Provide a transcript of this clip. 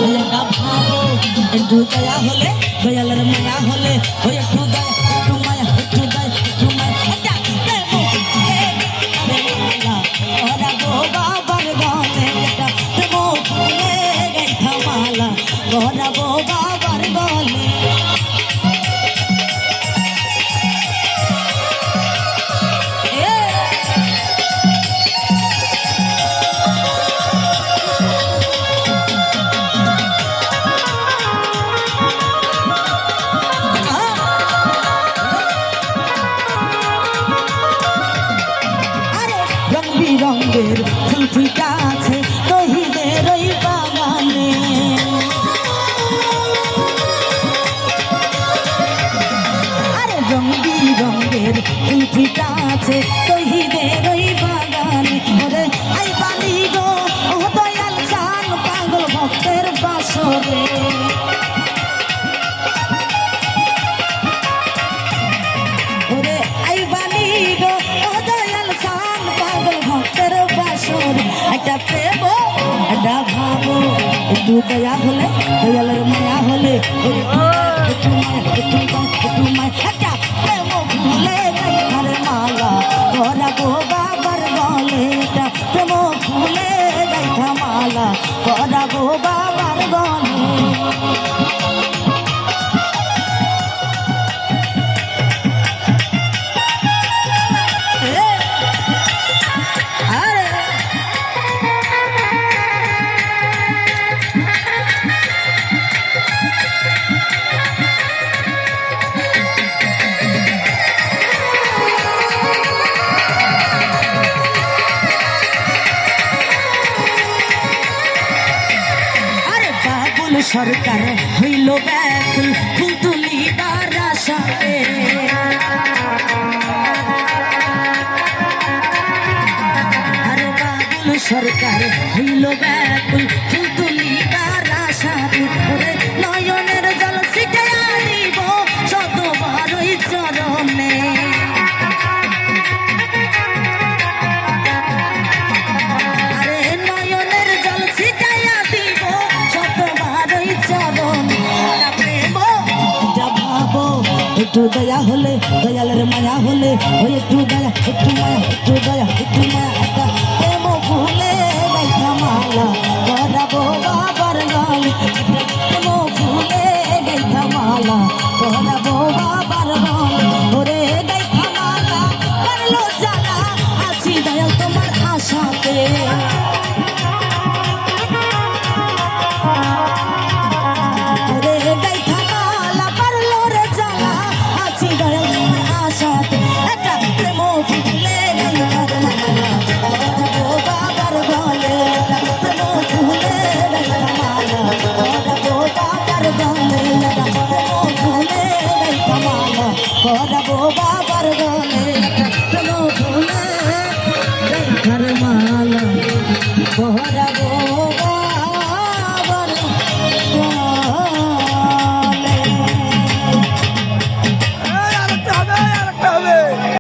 ওই একটা ভাবো একটু দয়া হলে দয়ালের মায়া হলে ওই একটু দয়া একটু মায়া একটু দয়া একটু মায়া একটা প্রেম ফুলে মালা গরাবো বাবার গলে একটা প্রেম ফুলে গাইথা মালা গরাবো বাবার গলে রঙের ফুল ফুটা আছে তহিদের ওই বাগানে আরে রঙ বিরঙের ফুল ফুটা আছে তহিদের ওই বাগানে ওরে আই বালি গো ও দয়াল চান পাগল ভক্তের বাসরে ওরে আই বালি গো ও দয়াল চান পাগল ভক্তের বাসরে একটা প্রেম একটা ভাবো একটু দয়া হলে দয়ালের মায়া হলে একটু মায়া একটু একটু মায়া একটা প্রেম ফুলে গাইথার মালা গরাবো বাবার গলে একটা প্রেম ফুলে গাইথা মালা গরাবো বাবার গলে সরকার হইল ব্যাকুল ফুল তুলিবার আশাতে আরে বাবুল সরকার হইল ব্যাকুল ফুল তুলিবার আশাতে ওরে নয়নের জল ছিটাইয়া দিব শতবার ওই চরণে একটু দয়া হলে দয়ালের মায়া হলে ওই একটু দয়া একটু মায়া একটু দয়া একটু মায়া একটা প্রেম ফুলে গাইথা মালা গরাবো বাবার গলে একটা প্রেম ফুলে গাইথা মালা গরাবো বাবার গলে ওরে গাইথা মালা করলো জানা আছি দয়াল তোমার আশাতে গরাবো বাবার গলে প্রেম ফুলে গাইথার মালা গরাবো